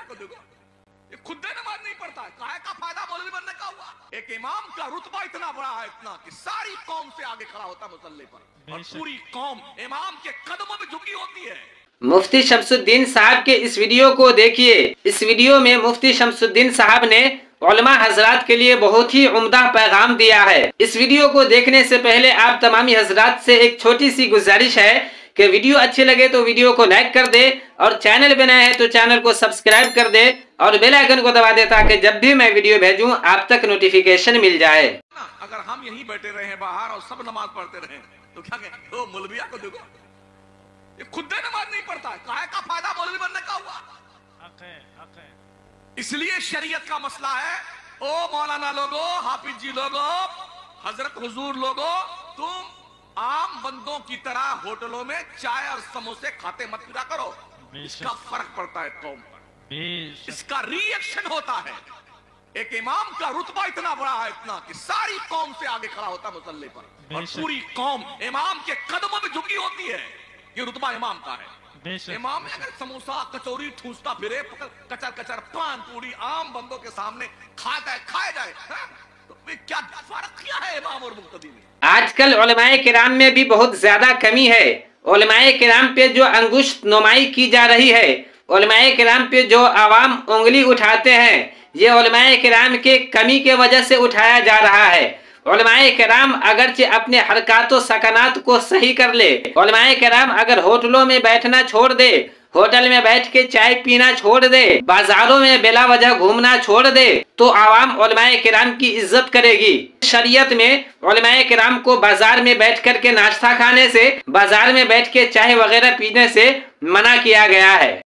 को देखो, ये खुद नमाज नहीं पढ़ता है, काहे का फायदा मौलवी बनने का हुआ। एक इमाम का रुतबा इतना बड़ा है, इतना कि सारी कौम से आगे खड़ा होता मुसल्ले पर, और पूरी कौम इमाम के कदमों में झुकी होती है। मुफ्ती शमसुद्दीन साहब के इस वीडियो को देखिए। इस वीडियो में मुफ्ती शमसुद्दीन साहब ने उलमा हजरात के लिए बहुत ही उम्दा पैगाम दिया है। इस वीडियो को देखने से पहले आप तमामी हजरात से एक छोटी सी गुजारिश है कि वीडियो अच्छे लगे तो वीडियो को लाइक कर दे, और चैनल पे नए हैं तो चैनल को सब्सक्राइब कर दे, और बेल आइकन को दबा दे ताकि जब भी मैं वीडियो भेजूं आप तक नोटिफिकेशन मिल जाए। अगर हम यहीं बैठे रहे बाहर और सब नमाज पढ़ते रहे तो क्या कहें, तो मौलविया को देखो, ये खुद नमाज नहीं पढ़ता है, काहे का फायदा मौलवी बनने का हुआ। इसलिए शरीयत का मसला है, ओ मौलाना लोगो, हाफिज जी लोगो, हजरत हुजूर लोगो, तुम आम बंदों की तरह होटलों में चाय और समोसे खाते मत फिरा करो। इसका फर्क पड़ता है कौम पर, इसका रिएक्शन होता है। एक इमाम का रुतबा इतना बड़ा है, इतना कि सारी कौम से आगे खड़ा होता मुसल्ले पर, और पूरी कौम इमाम के कदमों में झुकी होती है। ये रुतबा इमाम का है। इमाम अगर समोसा कचौरी ठूसता फिरे, कचर कचर पान पूरी आम बंदों के सामने खाया जाए, तो क्या फर्क क्या है इमाम और मुक्तदी में। आजकल उलमाए किराम में भी बहुत ज्यादा कमी है। उलमाए किराम पे जो अंगुष्ठ नुमाई की जा रही है, उलमाए किराम पे जो आवाम उंगली उठाते हैं, ये उलमाए किराम के कमी के वजह से उठाया जा रहा है। उलमाए किराम अगरचे अपने हरकत व सकनात को सही कर ले, उलमाए किराम अगर होटलों में बैठना छोड़ दे, होटल में बैठ के चाय पीना छोड़ दे, बाजारों में बेला वजह घूमना छोड़ दे, तो आवाम उलमाए किराम की इज्जत करेगी। शरीयत में उलमाए किराम को बाजार में बैठ कर के नाश्ता खाने से, बाजार में बैठ के चाय वगैरह पीने से मना किया गया है।